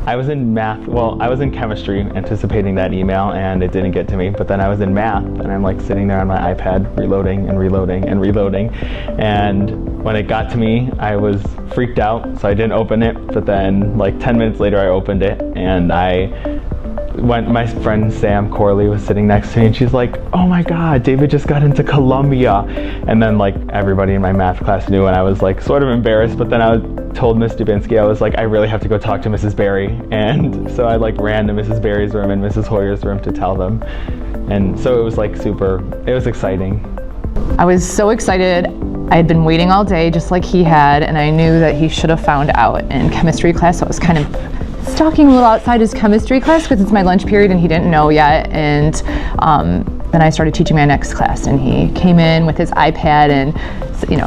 I was in math, well, I was in chemistry anticipating that email and it didn't get to me, but then I was in math and I'm like sitting there on my iPad reloading and reloading and reloading, and when it got to me I was freaked out, so I didn't open it, but then like 10 minutes later I opened it and my friend Sam Corley was sitting next to me and she's like, oh my god, David just got into Columbia. And then like everybody in my math class knew, and I was like sort of embarrassed, but then I told Miss Dubinsky, I was like, I really have to go talk to Mrs. Berry. And so I like ran to Mrs. Berry's room and Mrs. Hoyer's room to tell them. And so it was like it was exciting. I was so excited. I had been waiting all day just like he had, and I knew that he should have found out in chemistry class, so I was kind of stalking a little outside his chemistry class because it's my lunch period and he didn't know yet. And then I started teaching my next class, and he came in with his iPad and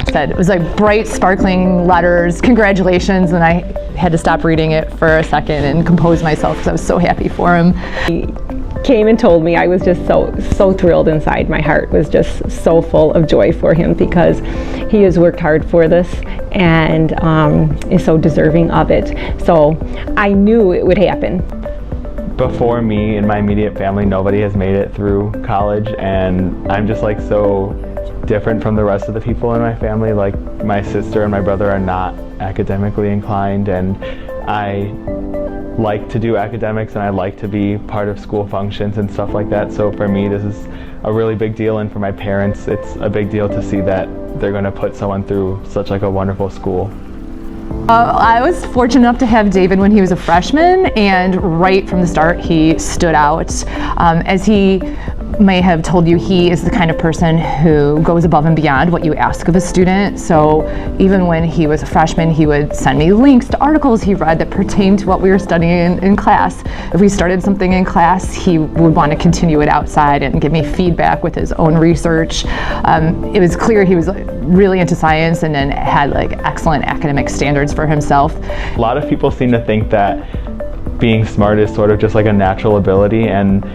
said, it was like bright sparkling letters, congratulations, and I had to stop reading it for a second and compose myself because I was so happy for him. He came and told me. I was just so thrilled inside. My heart was just so full of joy for him because he has worked hard for this and is so deserving of it. So I knew it would happen. Before me in my immediate family, nobody has made it through college, and I'm just like so different from the rest of the people in my family. Like my sister and my brother are not academically inclined, and I like to do academics and I like to be part of school functions and stuff like that. So for me, this is a really big deal, and for my parents, it's a big deal to see that they're going to put someone through such like a wonderful school. I was fortunate enough to have David when he was a freshman, and right from the start he stood out. As he may have told you, he is the kind of person who goes above and beyond what you ask of a student. So even when he was a freshman, he would send me links to articles he read that pertained to what we were studying in class. If we started something in class, he would want to continue it outside and give me feedback with his own research. It was clear he was really into science and then had like excellent academic standards for himself. A lot of people seem to think that being smart is sort of just like a natural ability, and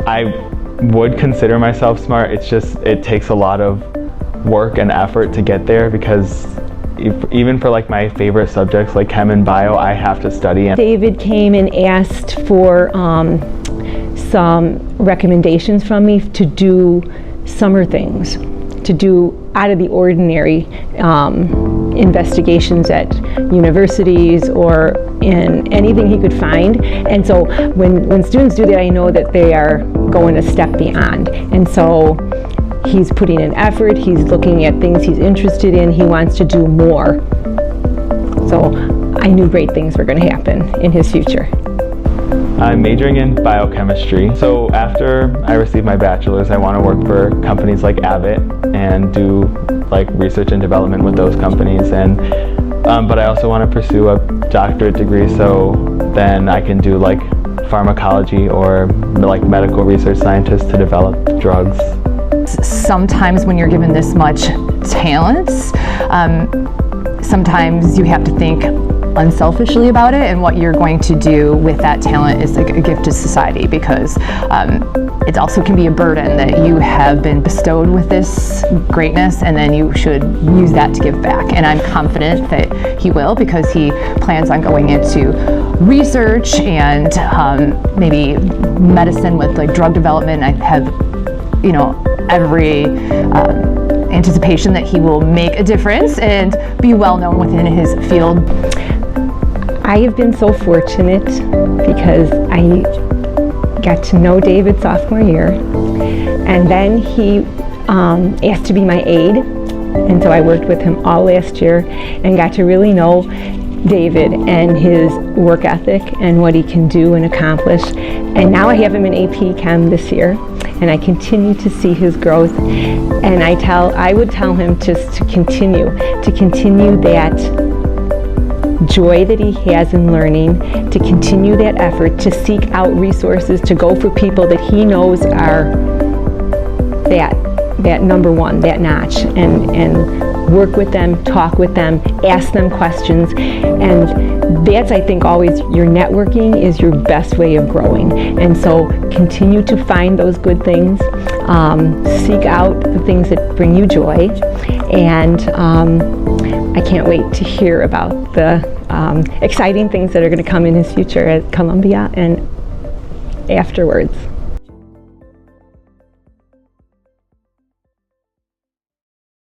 I would consider myself smart. It's just, it takes a lot of work and effort to get there, because even for like my favorite subjects like chem and bio, I have to study. David came and asked for some recommendations from me to do summer things, to do out of the ordinary investigations at universities or in anything he could find. And so when students do that, I know that they are going a step beyond. And so he's putting in effort, he's looking at things he's interested in, he wants to do more. So I knew great things were going to happen in his future. I'm majoring in biochemistry. So after I receive my bachelor's, I want to work for companies like Abbott and do like research and development with those companies. And but I also want to pursue a doctorate degree, so then I can do like pharmacology or like medical research scientist to develop drugs. Sometimes when you're given this much talent, sometimes you have to think unselfishly about it, and what you're going to do with that talent is like a gift to society, because it also can be a burden that you have been bestowed with this greatness, and then you should use that to give back. And I'm confident that he will, because he plans on going into research and maybe medicine with like drug development. I have every anticipation that he will make a difference and be well known within his field. I have been so fortunate because I got to know David sophomore year, and then he asked to be my aide, and so I worked with him all last year and got to really know David and his work ethic and what he can do and accomplish. And now I have him in AP Chem this year, and I continue to see his growth, and I would tell him just to continue that joy that he has in learning, to continue that effort, to seek out resources, to go for people that he knows are that number one, that notch, and work with them, talk with them, ask them questions. And that's, I think, always your networking is your best way of growing. And so continue to find those good things, seek out the things that bring you joy, and I can't wait to hear about the exciting things that are going to come in his future at Columbia and afterwards.